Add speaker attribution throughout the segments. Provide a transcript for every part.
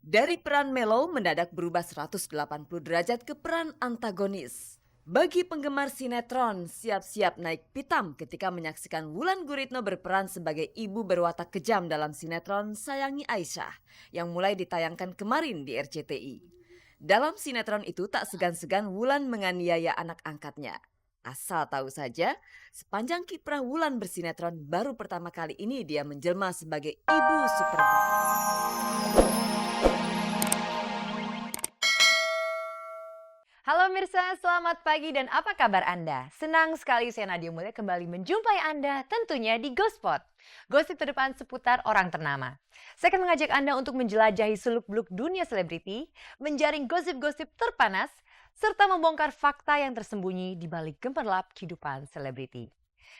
Speaker 1: Dari peran Melo mendadak berubah 180 derajat ke peran antagonis. Bagi penggemar sinetron, siap-siap naik pitam ketika menyaksikan Wulan Guritno berperan sebagai ibu berwatak kejam dalam sinetron Sayangi Aisyah yang mulai ditayangkan kemarin di RCTI. Dalam sinetron itu tak segan-segan Wulan menganiaya anak angkatnya. Asal tahu saja, sepanjang kiprah Wulan bersinetron baru pertama kali ini dia menjelma sebagai ibu super.
Speaker 2: Halo Mirsa, selamat pagi dan apa kabar Anda? Senang sekali saya Nadia Mulya kembali menjumpai Anda tentunya di Ghospot. Gosip terdepan seputar orang ternama. Saya akan mengajak Anda untuk menjelajahi seluk-beluk dunia selebriti, menjaring gosip-gosip terpanas, serta membongkar fakta yang tersembunyi di balik gemerlap kehidupan selebriti.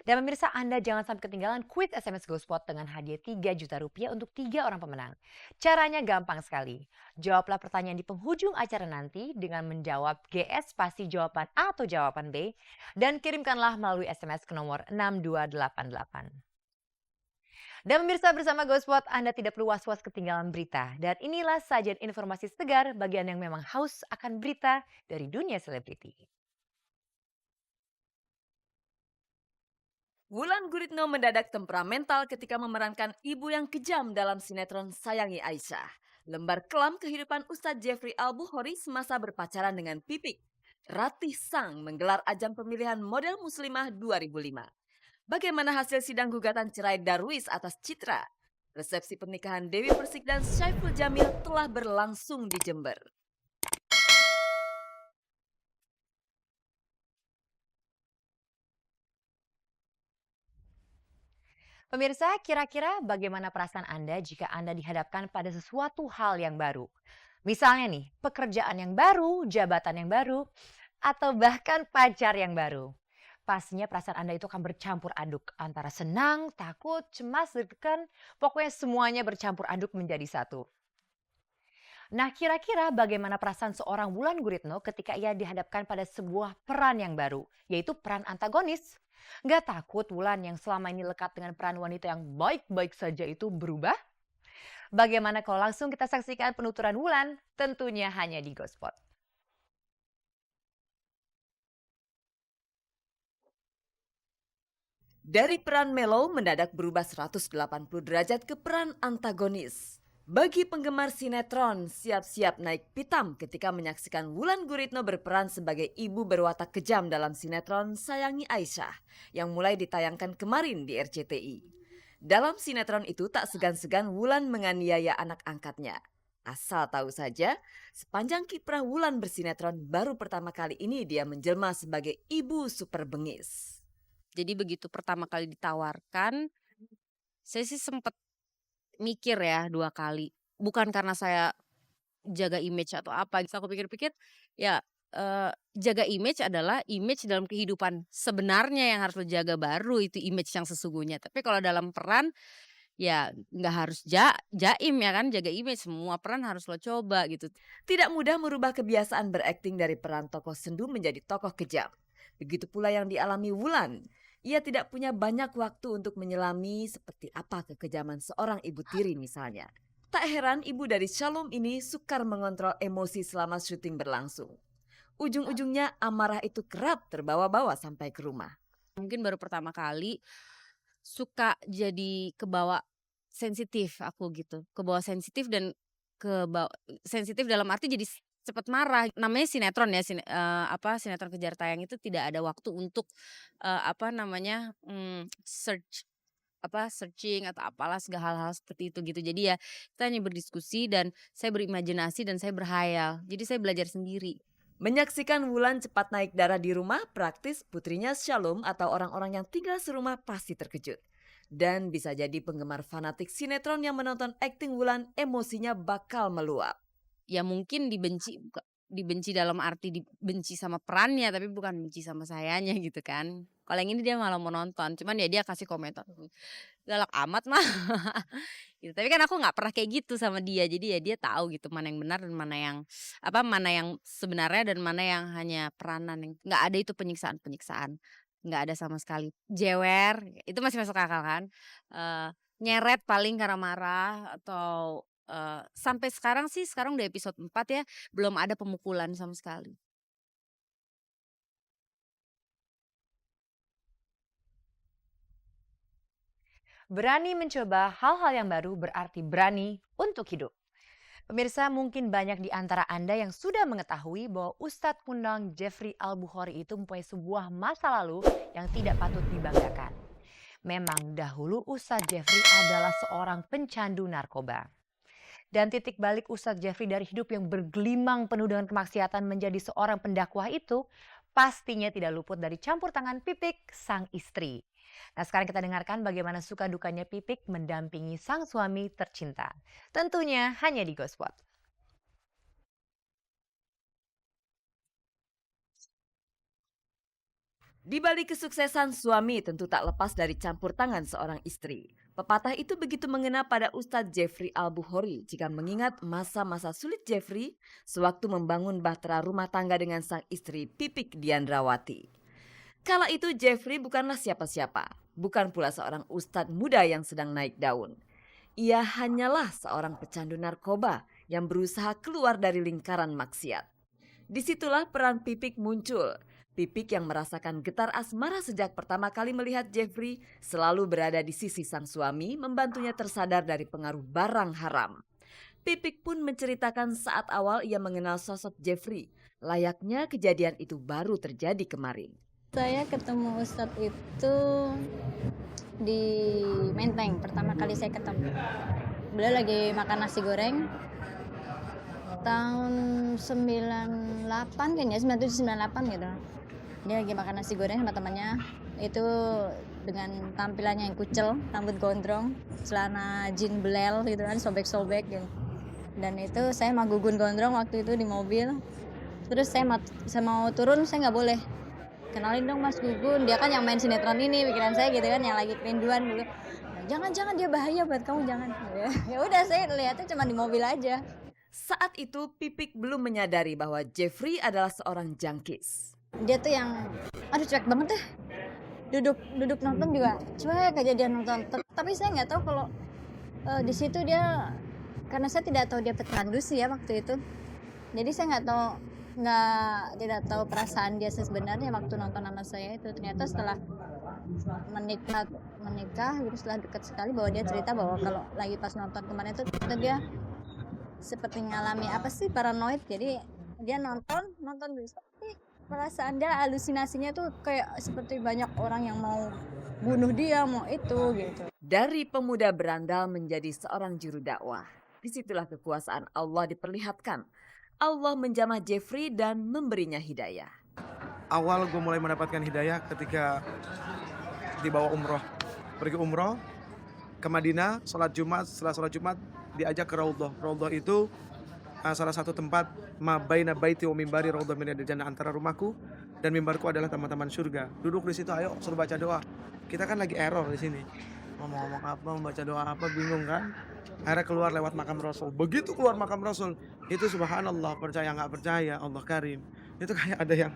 Speaker 2: Dan pemirsa Anda jangan sampai ketinggalan kuis SMS GoSpot dengan hadiah 3 juta rupiah untuk 3 orang pemenang. Caranya gampang sekali. Jawablah pertanyaan di penghujung acara nanti dengan menjawab GS spasi jawaban A atau jawaban B dan kirimkanlah melalui SMS ke nomor 6288. Dan pemirsa bersama GoSpot Anda tidak perlu was-was ketinggalan berita. Dan inilah sajian informasi segar bagi Anda yang memang haus akan berita dari dunia selebriti.
Speaker 1: Wulan Guritno mendadak temperamental ketika memerankan ibu yang kejam dalam sinetron Sayangi Aisyah. Lembar kelam kehidupan Ustadz Jeffrey Al-Bukhari semasa berpacaran dengan Pipik. Ratih Sang menggelar ajang pemilihan model muslimah 2005. Bagaimana hasil sidang gugatan cerai Darwis atas Citra? Resepsi pernikahan Dewi Persik dan Syaiful Jamil telah berlangsung di Jember.
Speaker 2: Pemirsa, kira-kira bagaimana perasaan Anda jika Anda dihadapkan pada sesuatu hal yang baru? Misalnya nih, pekerjaan yang baru, jabatan yang baru, atau bahkan pacar yang baru. Pastinya perasaan Anda itu akan bercampur aduk antara senang, takut, cemas, deg-degan, pokoknya semuanya bercampur aduk menjadi satu. Nah, kira-kira bagaimana perasaan seorang Wulan Guritno ketika ia dihadapkan pada sebuah peran yang baru, yaitu peran antagonis? Gak takut Wulan yang selama ini lekat dengan peran wanita yang baik-baik saja itu berubah? Bagaimana kalau langsung kita saksikan penuturan Wulan? Tentunya hanya di Gospot.
Speaker 1: Dari peran Melo mendadak berubah 180 derajat ke peran antagonis. Bagi penggemar sinetron, siap-siap naik pitam ketika menyaksikan Wulan Guritno berperan sebagai ibu berwatak kejam dalam sinetron Sayangi Aisyah yang mulai ditayangkan kemarin di RCTI. Dalam sinetron itu tak segan-segan Wulan menganiaya anak angkatnya. Asal tahu saja, sepanjang kiprah Wulan bersinetron baru pertama kali ini dia menjelma sebagai ibu super bengis.
Speaker 3: Jadi begitu pertama kali ditawarkan, saya sih sempet mikir ya 2 kali. Bukan karena saya jaga image atau apa, terus aku pikir-pikir ya, jaga image adalah image dalam kehidupan sebenarnya yang harus lo jaga, baru itu image yang sesungguhnya. Tapi kalau dalam peran, ya nggak harus jaim ya kan, jaga image, semua peran harus lo coba gitu.
Speaker 1: Tidak mudah merubah kebiasaan berakting dari peran tokoh sendu menjadi tokoh kejam. Begitu pula yang dialami Wulan. Ia tidak punya banyak waktu untuk menyelami seperti apa kekejaman seorang ibu tiri misalnya. Tak heran ibu dari Shalom ini sukar mengontrol emosi selama syuting berlangsung. Ujung-ujungnya amarah itu kerap terbawa-bawa sampai ke rumah.
Speaker 3: Mungkin baru pertama kali suka jadi kebawa sensitif aku gitu, kebawa sensitif dan kebawa sensitif dalam arti jadi cepet marah. Namanya sinetron ya, sinetron Kejar Tayang itu tidak ada waktu untuk, searching atau apalah segala hal-hal seperti itu gitu. Jadi ya kita hanya berdiskusi dan saya berimajinasi dan saya berhayal. Jadi saya belajar sendiri.
Speaker 1: Menyaksikan Wulan cepat naik darah di rumah, praktis putrinya Shalom atau orang-orang yang tinggal serumah pasti terkejut. Dan bisa jadi penggemar fanatik sinetron yang menonton akting Wulan emosinya bakal meluap.
Speaker 3: Ya mungkin dibenci dalam arti dibenci sama perannya, tapi bukan benci sama sayanya gitu kan. Kalau yang ini dia malah mau nonton, cuman ya dia kasih komentar, "Galak amat mah." Gitu. Tapi kan aku nggak pernah kayak gitu sama dia, jadi ya dia tahu gitu mana yang benar dan mana yang sebenarnya dan mana yang hanya peranan, yang nggak ada itu penyiksaan-penyiksaan, nggak ada sama sekali. Jewer, itu masih masuk akal kan, nyeret paling karena marah atau sampai sekarang sih, sekarang udah episode 4 ya, belum ada pemukulan sama sekali.
Speaker 2: Berani mencoba hal-hal yang baru berarti berani untuk hidup. Pemirsa, mungkin banyak di antara Anda yang sudah mengetahui bahwa Ustadz kondang Jeffrey Al-Bukhari itu mempunyai sebuah masa lalu yang tidak patut dibanggakan. Memang dahulu Ustadz Jeffrey adalah seorang pencandu narkoba. Dan titik balik Ustadz Jeffrey dari hidup yang bergelimang penuh dengan kemaksiatan menjadi seorang pendakwah itu pastinya tidak luput dari campur tangan Pipik, sang istri. Nah, sekarang kita dengarkan bagaimana suka dukanya Pipik mendampingi sang suami tercinta. Tentunya hanya di Gospot.
Speaker 1: Di balik kesuksesan suami tentu tak lepas dari campur tangan seorang istri. Pepatah itu begitu mengena pada Ustadz Jeffrey Al-Bukhari jika mengingat masa-masa sulit Jeffrey sewaktu membangun bahtera rumah tangga dengan sang istri Pipik Diandrawati. Kala itu Jeffrey bukanlah siapa-siapa, bukan pula seorang ustadz muda yang sedang naik daun. Ia hanyalah seorang pecandu narkoba yang berusaha keluar dari lingkaran maksiat. Disitulah peran Pipik muncul. Pipik yang merasakan getar asmara sejak pertama kali melihat Jeffrey selalu berada di sisi sang suami membantunya tersadar dari pengaruh barang haram. Pipik pun menceritakan saat awal ia mengenal sosok Jeffrey. Layaknya kejadian itu baru terjadi kemarin.
Speaker 4: Saya ketemu Ustadz itu di Menteng, pertama kali saya ketemu. Beliau lagi makan nasi goreng tahun 98 kayaknya, 97 98 gitu. Dia lagi makan nasi goreng sama temannya, itu dengan tampilannya yang kucel, rambut gondrong, celana jean belel gitu kan, sobek-sobek gitu. Dan itu saya sama Gugun gondrong waktu itu di mobil. Terus saya mau turun, saya nggak boleh. Kenalin dong Mas Gugun, dia kan yang main sinetron ini, pikiran saya gitu kan, yang lagi kerinduan dulu. Nah, jangan dia bahaya buat kamu, jangan. Ya udah, saya lihatnya cuma di mobil aja.
Speaker 1: Saat itu Pipik belum menyadari bahwa Jeffrey adalah seorang jangkis.
Speaker 4: Dia tuh yang aduh cuek banget deh. Duduk nonton juga cuek aja dia nonton. Tapi saya nggak tahu kalau di situ dia, karena saya tidak tahu dia pecandu sih ya waktu itu. Jadi saya tidak tahu perasaan dia sebenarnya waktu nonton sama saya itu. Ternyata setelah menikah gitu, setelah dekat sekali, bahwa dia cerita bahwa kalau lagi pas nonton kemarin itu dia seperti ngalami apa sih, paranoid. Jadi dia nonton terus, tapi perasaan dia, halusinasinya tuh kayak seperti banyak orang yang mau bunuh dia, mau itu gitu.
Speaker 1: Dari pemuda berandal menjadi seorang juru dakwah. Disitulah kekuasaan Allah diperlihatkan. Allah menjamah Jeffrey dan memberinya hidayah.
Speaker 5: Awal gue mulai mendapatkan hidayah ketika dibawa umroh. Pergi umroh ke Madinah, sholat Jumat. Setelah sholat Jumat diajak ke Raudhah. Raudhah itu salah satu tempat ma baina baiti wa mimbari raudhah min jannah, antara rumahku dan mimbarku adalah taman-taman surga. Duduk di situ, ayo suruh baca doa. Kita kan lagi error di sini. Ngomong apa, membaca doa apa, bingung kan? Akhirnya keluar lewat makam Rasul. Begitu keluar makam Rasul, itu subhanallah, percaya nggak percaya, Allah Karim. Itu kayak ada yang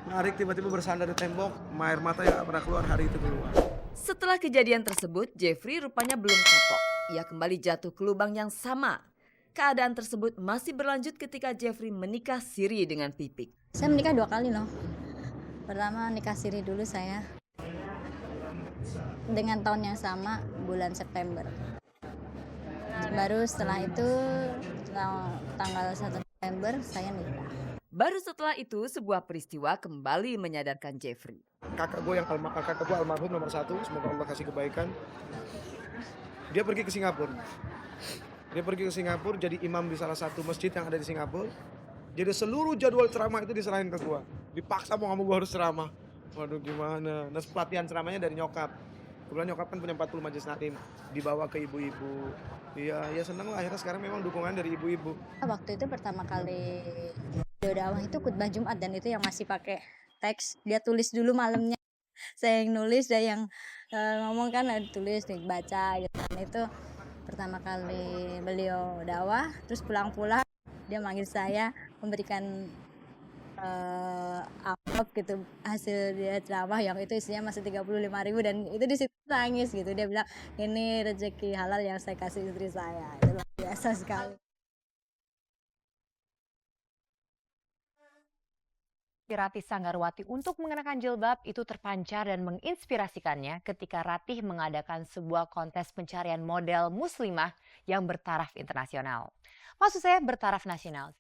Speaker 5: narik, tiba-tiba bersandar di tembok, air mata yang gak pernah keluar hari itu keluar.
Speaker 1: Setelah kejadian tersebut, Jeffrey rupanya belum kapok. Ia kembali jatuh ke lubang yang sama. Keadaan tersebut masih berlanjut ketika Jeffrey menikah siri dengan Pipik.
Speaker 4: Saya menikah 2 kali loh. Pertama nikah siri dulu saya, dengan tahun yang sama, bulan September. Baru setelah itu tanggal 1 September saya nikah.
Speaker 1: Baru setelah itu sebuah peristiwa kembali menyadarkan Jeffrey.
Speaker 5: Kakak gue almarhum nomor 1, semoga Allah kasih kebaikan. Dia pergi ke Singapura. Jadi imam di salah satu masjid yang ada di Singapura. Jadi seluruh jadwal ceramah itu diserahin ke gue. Dipaksa mau gue harus ceramah. Waduh gimana. Nah, pelatihan ceramahnya dari nyokap. Kebetulan nyokap kan punya 40 majelis taklim, dibawa ke ibu-ibu. Ya seneng lah, akhirnya sekarang memang dukungan dari ibu-ibu.
Speaker 4: Waktu itu pertama kali video dakwah itu khutbah Jumat, dan itu yang masih pakai teks. Dia tulis dulu malamnya. Saya yang nulis, dia yang ngomong kan, tulis, dibaca gitu. Dan itu pertama kali beliau dakwah, terus pulang-pulang dia manggil saya, memberikan amplop gitu hasil dia ceramah yang itu isinya masih 35.000, dan itu di situ nangis gitu. Dia bilang ini rezeki halal yang saya kasih istri saya. Biasa sekali.
Speaker 2: Ratih Sanggarwati untuk mengenakan jilbab itu terpancar dan menginspirasikannya ketika Ratih mengadakan sebuah kontes pencarian model muslimah yang bertaraf internasional. Maksud saya bertaraf nasional.